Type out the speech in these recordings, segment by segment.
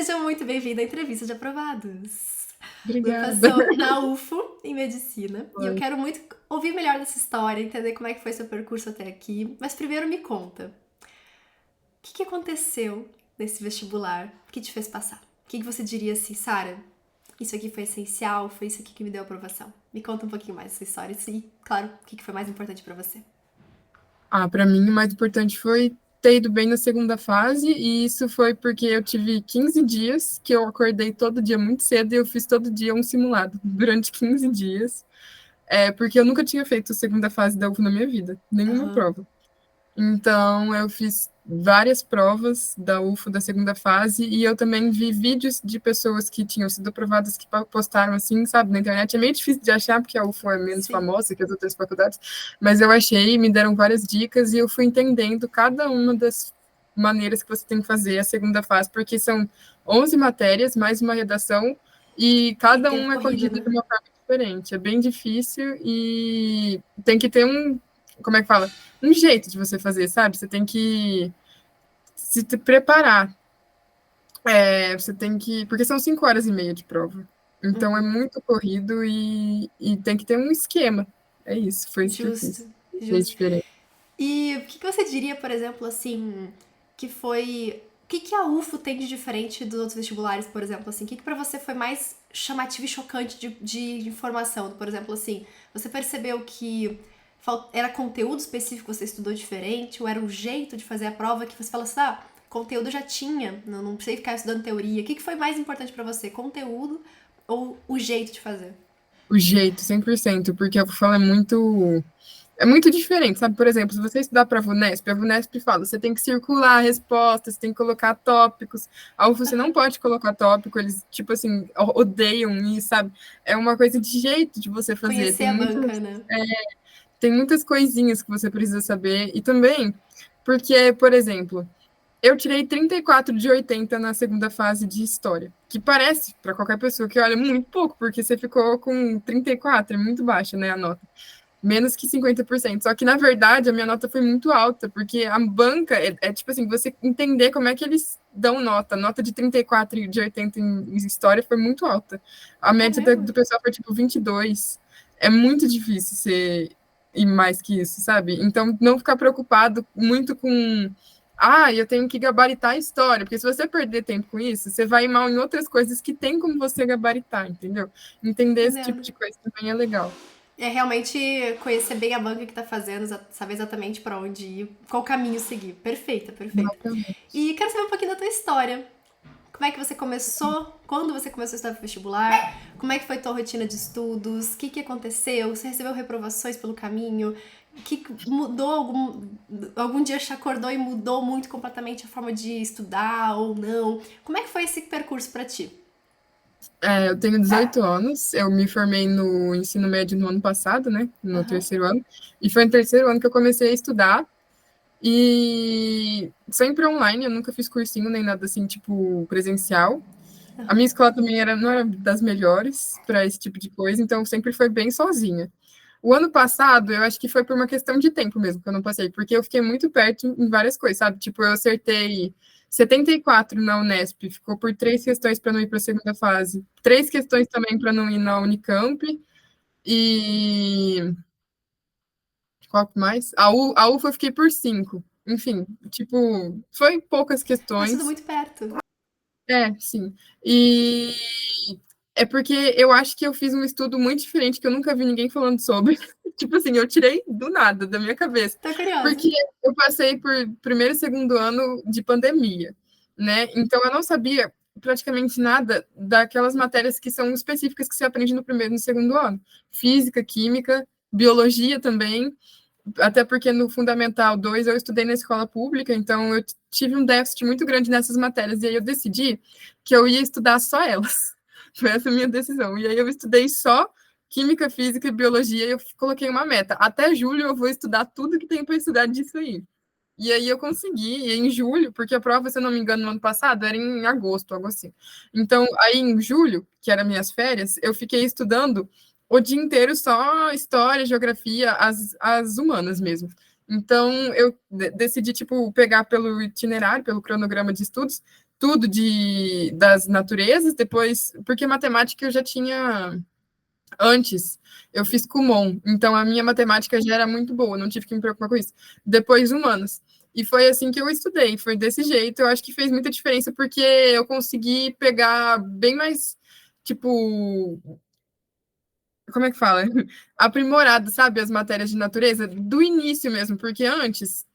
seja muito bem-vindo à entrevista de aprovados. Eu Obrigada. passou na UFO, em medicina, e eu Foi. quero muito ouvir melhor dessa história, entender como é que foi seu percurso até aqui. Mas primeiro me conta, o que aconteceu nesse vestibular que te fez passar? O que você diria assim, Sara? Isso aqui foi essencial, foi isso aqui que me deu a aprovação. Me conta um pouquinho mais dessa história e, claro, o que foi mais importante pra você. Para mim, o mais importante foi ter ido bem na segunda fase, e isso foi porque eu tive 15 dias que eu acordei todo dia muito cedo e eu fiz todo dia um simulado durante 15 dias, porque eu nunca tinha feito a segunda fase da UF na minha vida, nenhuma Aham. prova. Então, eu fiz várias provas da UFO da segunda fase e eu também vi vídeos de pessoas que tinham sido aprovadas que postaram assim, sabe, na internet. É meio difícil de achar porque a UFO é menos Sim. famosa que as outras faculdades, mas eu achei, me deram várias dicas e eu fui entendendo cada uma das maneiras que você tem que fazer a segunda fase, porque são 11 matérias, mais uma redação, e Que cada tempo uma é corrido, corrigida né? de uma forma diferente. É bem difícil e tem que ter um, como é que fala? Um jeito de você fazer, sabe? Você tem que se preparar. Você tem que. Porque são 5 horas e meia de prova. Então é Uhum. muito corrido e tem que ter um esquema. É isso, foi isso que eu Justo, fiz. Fez justo. diferente. E o que você diria, por exemplo, assim, que foi. O que a UFO tem de diferente dos outros vestibulares, por exemplo, assim? O que pra você foi mais chamativo e chocante de informação? Por exemplo, assim, você percebeu que era conteúdo específico que você estudou diferente, ou era um jeito de fazer a prova que você fala assim, ah, conteúdo já tinha, não precisei ficar estudando teoria. O que foi mais importante pra você? Conteúdo ou o jeito de fazer? O jeito, 100%, porque a UFAL é muito diferente, sabe? Por exemplo, se você estudar para a VUNESP fala, você tem que circular a resposta, você tem que colocar tópicos. A UFO você não pode colocar tópico, eles, tipo assim, odeiam isso, sabe? É uma coisa de jeito de você fazer. Conhecer a banca, né? Tem muitas coisinhas que você precisa saber. E também, porque, por exemplo, eu tirei 34 de 80 na segunda fase de história, que parece, para qualquer pessoa que olha, muito pouco, porque você ficou com 34, é muito baixa, né, a nota. Menos que 50%. Só que, na verdade, a minha nota foi muito alta, porque a banca tipo assim, você entender como é que eles dão nota. A nota de 34 de 80 em história foi muito alta. A média Caramba. do pessoal foi tipo 22. É muito difícil ser ir mais que isso, sabe? Então, não ficar preocupado muito com. Ah, eu tenho que gabaritar a história, porque se você perder tempo com isso, você vai ir mal em outras coisas que tem como você gabaritar, entendeu? Entender esse tipo Entendendo. de coisa também é legal. É realmente conhecer bem a banca que tá fazendo, saber exatamente pra onde ir, qual caminho seguir. Perfeita, perfeita. Exatamente. E quero saber um pouquinho da tua história. Como é que você começou? Quando você começou a estudar pro vestibular? Como é que foi tua rotina de estudos? O que aconteceu? Você recebeu reprovações pelo caminho? Que mudou algum dia te acordou e mudou muito completamente a forma de estudar ou não? Como é que foi esse percurso pra ti? Eu tenho 18 anos, eu me formei no ensino médio no ano passado, né, no Aham. terceiro ano, e foi no terceiro ano que eu comecei a estudar, e sempre online, eu nunca fiz cursinho nem nada assim, tipo, presencial. A minha Aham. escola também não era das melhores para esse tipo de coisa, então sempre foi bem sozinha. O ano passado, eu acho que foi por uma questão de tempo mesmo que eu não passei, porque eu fiquei muito perto em várias coisas, sabe? Tipo, eu acertei 74 na Unesp, ficou por 3 questões para não ir para a segunda fase, 3 questões também para não ir na Unicamp, e qual mais? A UFA eu fiquei por 5. Enfim, tipo, foi poucas Nossa, tudo questões. muito perto. Sim. E é porque eu acho que eu fiz um estudo muito diferente que eu nunca vi ninguém falando sobre. Tipo assim, eu tirei do nada, da minha cabeça. Tô curiosa. Porque eu passei por primeiro e segundo ano de pandemia, né? Então eu não sabia praticamente nada daquelas matérias que são específicas que se aprende no primeiro e no segundo ano. Física, química, biologia também, até porque no Fundamental 2 eu estudei na escola pública, então eu tive um déficit muito grande nessas matérias, e aí eu decidi que eu ia estudar só elas. Foi essa a minha decisão. E aí eu estudei só química, física e biologia, e eu coloquei uma meta. Até julho eu vou estudar tudo que tem para estudar disso aí. E aí eu consegui, e em julho, porque a prova, se eu não me engano, no ano passado, era em agosto, algo assim. Então, aí em julho, que eram minhas férias, eu fiquei estudando o dia inteiro só história, geografia, as humanas mesmo. Então, eu decidi, tipo, pegar pelo itinerário, pelo cronograma de estudos, tudo das naturezas, depois, porque matemática eu já tinha antes, eu fiz Kumon, então a minha matemática já era muito boa, não tive que me preocupar com isso. Depois, humanas. E foi assim que eu estudei, foi desse jeito. Eu acho que fez muita diferença, porque eu consegui pegar bem mais, tipo, como é que fala? Aprimorado, sabe, as matérias de natureza do início mesmo, porque antes,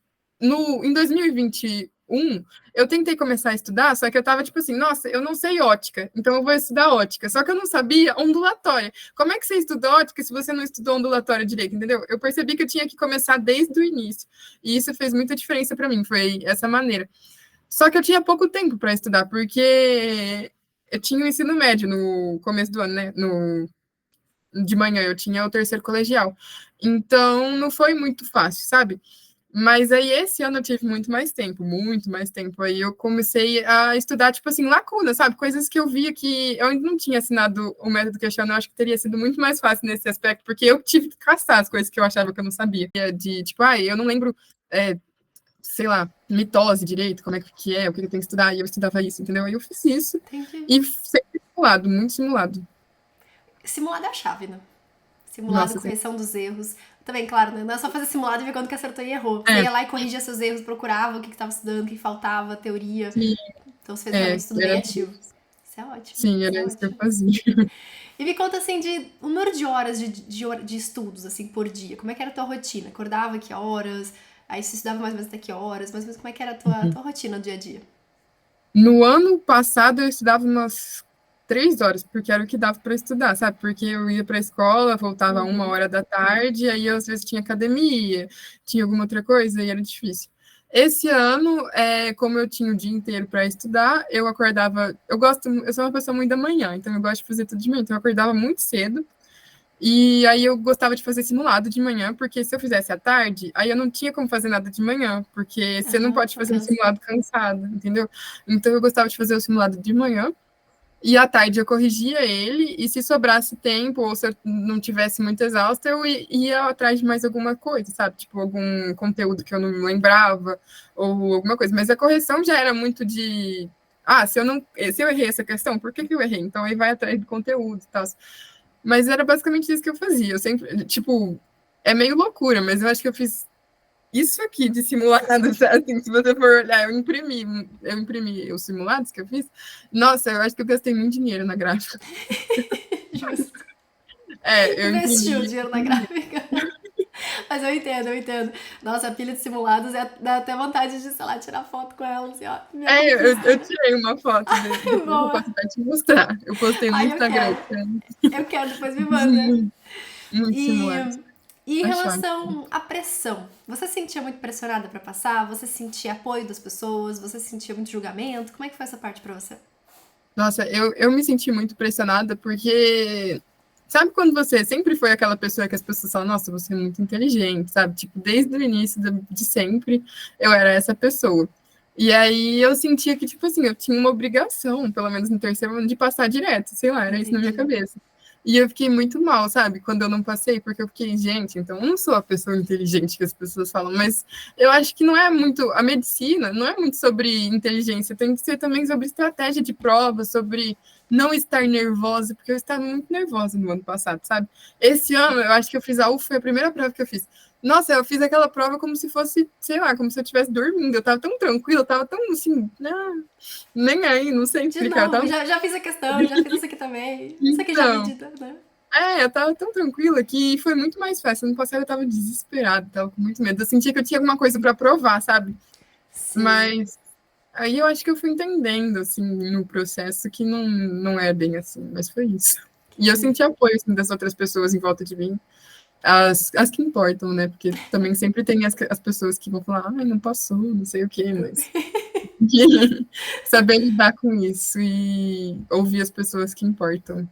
em 2021, eu tentei começar a estudar, só que eu tava tipo assim, nossa, eu não sei ótica, então eu vou estudar ótica. Só que eu não sabia ondulatória. Como é que você estuda ótica se você não estudou ondulatória direito, entendeu? Eu percebi que eu tinha que começar desde o início. E isso fez muita diferença para mim, foi essa maneira. Só que eu tinha pouco tempo para estudar, porque eu tinha o ensino médio no começo do ano, né? De manhã, eu tinha o terceiro colegial. Então, não foi muito fácil, sabe? Mas aí, esse ano eu tive muito mais tempo, muito mais tempo. Aí eu comecei a estudar, tipo assim, lacunas, sabe? Coisas que eu via que eu ainda não tinha assinado o método questionário, eu acho que teria sido muito mais fácil nesse aspecto, porque eu tive que caçar as coisas que eu achava que eu não sabia. De, tipo, eu não lembro, sei lá, mitose direito, como é que é, o que eu tenho que estudar, e eu estudava isso, entendeu? Aí eu fiz isso, Entendi. e sempre simulado, muito simulado. Simulado é a chave, né? Simulado, Nossa, sempre. correção dos erros. Também, claro, né? Não é só fazer simulado e ver quando que acertou e errou. Você É, ia lá e corrigia seus erros, procurava o que estava estudando, o que faltava, teoria. sim, Então você fez realmente estudo bem era, ativo. Isso é ótimo, sim, isso é era isso que eu ótimo. fazia. E me conta assim de o número de horas de estudos, assim, por dia. Como é que era a tua rotina? Acordava que horas? Aí você estudava mais ou menos até que horas? Mais ou menos como é que era a tua rotina no dia a dia? No ano passado eu estudava umas 3 horas, porque era o que dava para estudar, sabe? Porque eu ia para a escola, voltava 1 hora da tarde, aí eu, às vezes tinha academia, tinha alguma outra coisa, e era difícil. Esse ano, como eu tinha o dia inteiro para estudar, eu acordava. Eu sou uma pessoa muito da manhã, então eu gosto de fazer tudo de manhã, então eu acordava muito cedo. E aí eu gostava de fazer simulado de manhã, porque se eu fizesse à tarde, aí eu não tinha como fazer nada de manhã, porque você não Aham, pode tá fazer um cansado. simulado cansado, entendeu? Então eu gostava de fazer o simulado de manhã, e à tarde eu corrigia ele, e se sobrasse tempo, ou se eu não tivesse muito exausta, eu ia atrás de mais alguma coisa, sabe? Tipo, algum conteúdo que eu não lembrava, ou alguma coisa. Mas a correção já era muito de. Ah, se eu errei essa questão, por que eu errei? Então aí vai atrás do conteúdo e tal. Mas era basicamente isso que eu fazia. Eu sempre, tipo, é meio loucura, mas eu acho que eu fiz isso aqui de simulado, assim, se você for olhar, eu imprimi os simulados que eu fiz. Nossa, eu acho que eu gastei muito dinheiro na gráfica. Justo. Eu Investiu o imprimi. dinheiro na gráfica. Mas eu entendo, eu entendo. Nossa, a pilha de simulados dá até vontade de, sei lá, tirar foto com ela, assim, ó, minha Eu conquista. tirei uma foto, depois eu Boa. posso até te mostrar. Eu postei no Ai, eu Instagram. quero. Eu quero, depois me Eu fiz manda. muito, muito E, simulados. e em Achar. relação à pressão, você se sentia muito pressionada pra passar? Você sentia apoio das pessoas? Você sentia muito julgamento? Como é que foi essa parte pra você? Nossa, eu me senti muito pressionada porque sabe quando você sempre foi aquela pessoa que as pessoas falam, nossa, você é muito inteligente, sabe? Tipo, desde o início de sempre eu era essa pessoa. E aí eu sentia que, tipo assim, eu tinha uma obrigação, pelo menos no terceiro ano, de passar direto, sei lá, era isso na minha Entendi. cabeça. E eu fiquei muito mal, sabe? Quando eu não passei, porque eu fiquei, gente, então eu não sou a pessoa inteligente que as pessoas falam, mas eu acho que não é muito. A medicina não é muito sobre inteligência, tem que ser também sobre estratégia de prova, sobre não estar nervosa, porque eu estava muito nervosa no ano passado, sabe? Esse ano, eu acho que eu fiz a UF, foi a primeira prova que eu fiz. Nossa, eu fiz aquela prova como se fosse, sei lá, como se eu estivesse dormindo. Eu tava tão tranquila, eu tava tão assim, não, nem aí, não sei De explicar. Eu novo, tava... já fiz a questão, já fiz isso aqui também. Isso aqui já vi Então, de tudo, né? eu tava tão tranquila que foi muito mais fácil. Ano passado eu tava desesperada, tava com muito medo. Eu sentia que eu tinha alguma coisa para provar, sabe? Sim. Mas aí eu acho que eu fui entendendo, assim, no processo que não é bem assim, mas foi isso. E eu Entendi. senti apoio, assim, das outras pessoas em volta de mim, as que importam, né? Porque também sempre tem as pessoas que vão falar, ai, não passou, não sei o quê, mas saber lidar com isso e ouvir as pessoas que importam.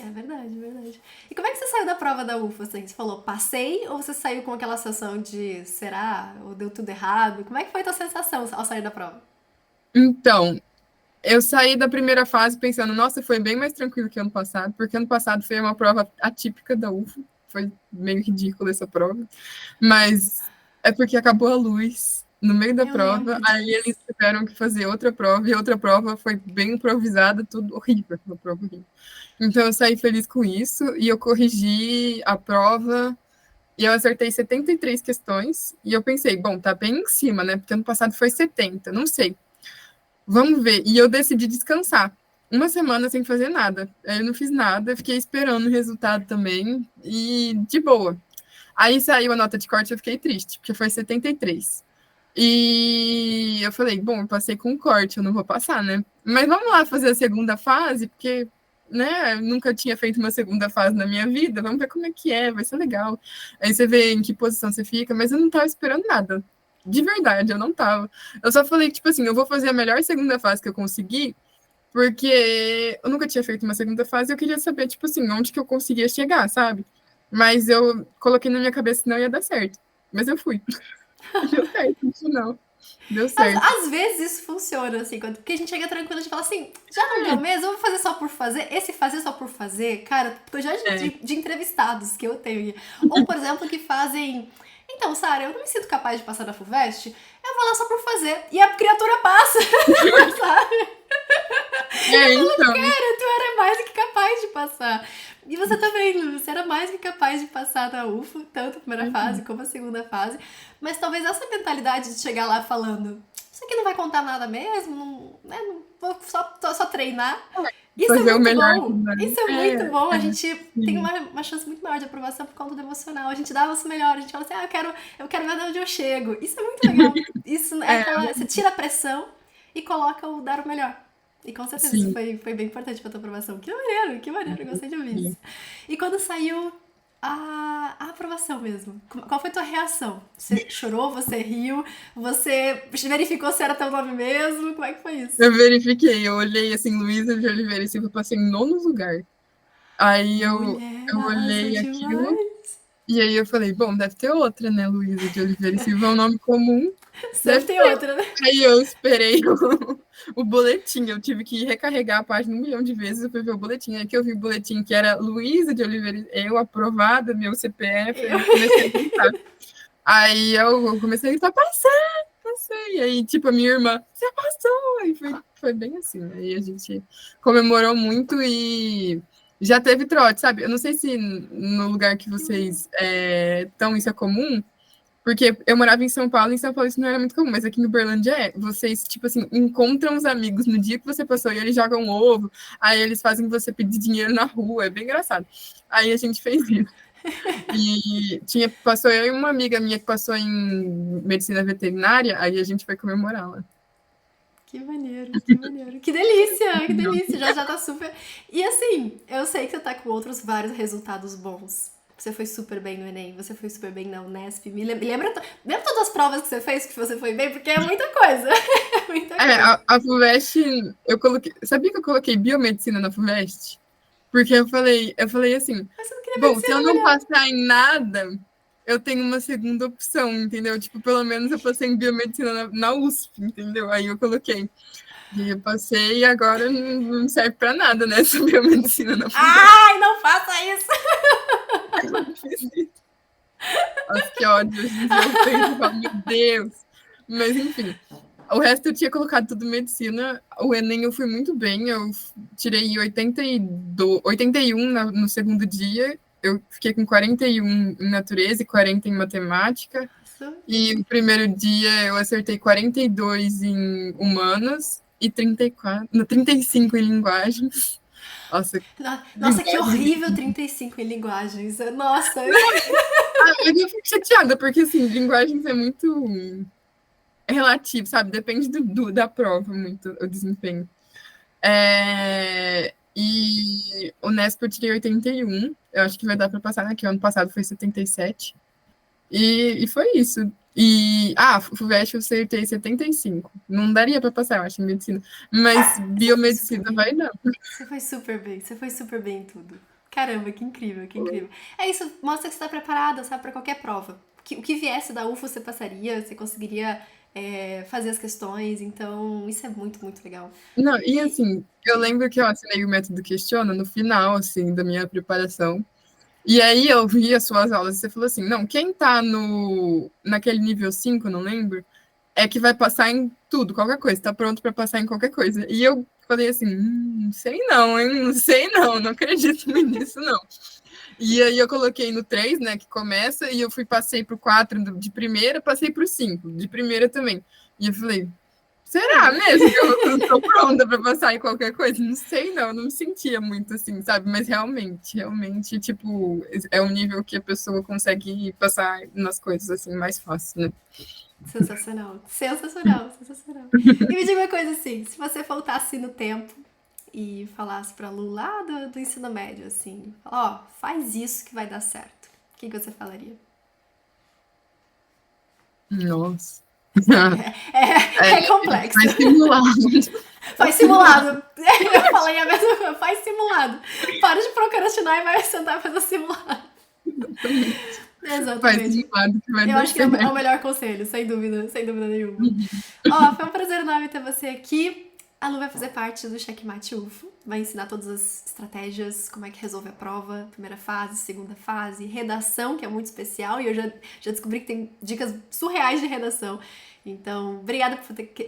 É verdade, é verdade. E como é que você saiu da prova da UFA, assim? Você falou, passei, ou você saiu com aquela sensação de, será? Ou deu tudo errado? Como é que foi a tua sensação ao sair da prova? Então, eu saí da primeira fase pensando, nossa, foi bem mais tranquilo que ano passado, porque ano passado foi uma prova atípica da UFO, foi meio ridícula essa prova, mas é porque acabou a luz. no meio da Eu prova, lembro aí disso. eles tiveram que fazer outra prova, e outra prova foi bem improvisada, tudo horrível, uma prova horrível. Então eu saí feliz com isso, e eu corrigi a prova, e eu acertei 73 questões, e eu pensei, bom, tá bem em cima, né? Porque ano passado foi 70, não sei. Vamos ver. E eu decidi descansar. Uma semana sem fazer nada. Aí eu não fiz nada, fiquei esperando o resultado também, e de boa. Aí saiu a nota de corte, eu fiquei triste, porque foi 73. E eu falei, bom, eu passei com corte, eu não vou passar, né? Mas vamos lá fazer a segunda fase, porque, né, eu nunca tinha feito uma segunda fase na minha vida, vamos ver como é que é, vai ser legal. Aí você vê em que posição você fica, mas eu não tava esperando nada. De verdade, eu não tava. Eu só falei, tipo assim, eu vou fazer a melhor segunda fase que eu conseguir, porque eu nunca tinha feito uma segunda fase e eu queria saber, tipo assim, onde que eu conseguia chegar, sabe? Mas eu coloquei na minha cabeça que não ia dar certo. Mas eu fui. E deu certo no final. Deu certo. Às vezes isso funciona, assim, porque a gente chega tranquilo, a gente fala assim, já não deu mesmo, eu vou fazer só por fazer. Esse fazer só por fazer, cara, porque eu já É, de entrevistados que eu tenho. Ou, por exemplo, que fazem. Então, Sara, eu não me sinto capaz de passar na FUVEST, eu vou lá só por fazer. E a criatura passa, sabe? então. Cara, tu era mais do que capaz de passar. E você também, Lu, você era mais do que capaz de passar na UFO, tanto a primeira fase como a segunda fase. Mas talvez essa mentalidade de chegar lá falando, isso aqui não vai contar nada mesmo, não, né, não vou só treinar. Isso é Fazer o muito melhor que bom. dá. Isso é muito É, bom. A gente tem sim. uma chance muito maior de aprovação por conta do emocional. A gente dá o nosso melhor. A gente fala assim, eu quero ver onde eu chego. Isso é muito legal. Isso é É, aquela. Você tira a pressão e coloca o dar o melhor. E com certeza isso sim. foi bem importante pra tua aprovação. Que maneiro, que maneiro. Eu gostei de ouvir isso. E quando saiu a aprovação mesmo, qual foi a tua reação? Você chorou? Você riu? Você verificou se era teu nome mesmo? Como é que foi isso? Eu verifiquei, eu olhei assim, Luísa de Oliveira e Silva, eu passei em nono lugar. Aí Mulher, eu arrasou olhei aquilo, demais. e aí eu falei, bom, deve ter outra, né? Luísa de Oliveira e Silva é um nome comum, Sempre deve tem ter. outra, né? Aí eu esperei o boletim, eu tive que recarregar a página 1 milhão de vezes, eu fui ver o boletim, aí que eu vi o boletim que era Luísa de Oliveira, eu aprovada, meu CPF, Eu... aí eu comecei a gritar. Aí eu comecei a gritar, passei. Aí, tipo, a minha irmã, você passou! Aí foi bem assim, né? Aí a gente comemorou muito e já teve trote, sabe? Eu não sei se no lugar que vocês estão isso é comum, porque eu morava em São Paulo, e em São Paulo isso não era muito comum, mas aqui no Berlândia é. Vocês, tipo assim, encontram os amigos no dia que você passou e eles jogam ovo, aí eles fazem você pedir dinheiro na rua, é bem engraçado. Aí a gente fez isso. E passou eu e uma amiga minha que passou em medicina veterinária, aí a gente foi comemorar lá. Que maneiro, que maneiro. Que delícia, que delícia. Já tá super. E assim, eu sei que você tá com outros vários resultados bons. Você foi super bem no Enem, você foi super bem na Unesp. Lembra todas as provas que você fez que você foi bem? Porque é muita coisa. É muita coisa. A FUVEST, eu coloquei. Sabia que eu coloquei biomedicina na FUVEST? Porque eu falei assim, Mas você não queria bom, se eu medicina, não mulher. passar em nada, eu tenho uma segunda opção, entendeu? Tipo, pelo menos eu passei em biomedicina na USP, entendeu? Aí eu coloquei. E eu passei e agora não serve pra nada, né? Essa biomedicina na FUVEST. Ai, não faça isso! Nossa, que ódio. Hoje em dia eu penso e falo, meu Deus. Mas enfim. O resto eu tinha colocado tudo medicina. O Enem eu fui muito bem. Eu tirei 81 no segundo dia. Eu fiquei com 41 em natureza e 40 em matemática. E o primeiro dia eu acertei 42 em humanas e 34, no 35 em linguagens. Nossa, Nossa, que linguagens. horrível 35 em linguagens. Nossa. Eu fico chateada, porque assim, linguagens é muito relativo, sabe? Depende da prova, muito, o desempenho. E o Nesp eu tirei 81. Eu acho que vai dar para passar, né? Que o ano passado foi 77. E foi isso. FUVEST eu acertei 75. Não daria para passar, eu acho, em medicina. Mas Você foi super biomedicina bem. vai dar. Você foi super bem. Você foi super bem em tudo. Caramba, que incrível, que incrível. É isso, mostra que você tá preparada, sabe, pra qualquer prova. O que viesse da UFO você passaria, você conseguiria fazer as questões, então isso é muito, muito legal. Não, e E assim, eu lembro que eu assinei o método Questiona no final, assim, da minha preparação. E aí eu vi as suas aulas e você falou assim, não, quem tá naquele nível 5, não lembro, é que vai passar em tudo, qualquer coisa, tá pronto para passar em qualquer coisa. E eu falei assim, não sei não, hein, não sei não acredito nisso não. E aí eu coloquei no 3, né, que começa, e eu passei pro 4 de primeira, passei pro 5 de primeira também. E eu falei, será mesmo que eu tô pronta para passar em qualquer coisa? Não sei não me sentia muito assim, sabe? Mas realmente, tipo, é um nível que a pessoa consegue passar nas coisas assim mais fácil, né? Sensacional, sensacional, sensacional. E me diga uma coisa assim, se você voltasse no tempo e falasse pra Lu lá do ensino médio, assim, ó, faz isso que vai dar certo, o que você falaria? Nossa. É complexo. Faz simulado. Faz simulado. Eu falei a mesma coisa, faz simulado. Para de procrastinar e vai sentar e fazer simulado. Faz Exatamente. simulado que vai Eu dar acho que é o certo. melhor conselho, sem dúvida nenhuma. Ó, foi um prazer enorme ter você aqui. A Lu vai fazer parte do Checkmate UFO, vai ensinar todas as estratégias, como é que resolve a prova, primeira fase, segunda fase, redação, que é muito especial, e eu já descobri que tem dicas surreais de redação. Então, obrigada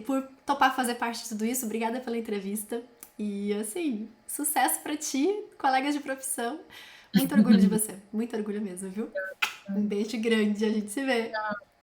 por topar fazer parte de tudo isso, obrigada pela entrevista. E, assim, sucesso pra ti, colegas de profissão. Muito orgulho de você, muito orgulho mesmo, viu? Um beijo grande, a gente se vê.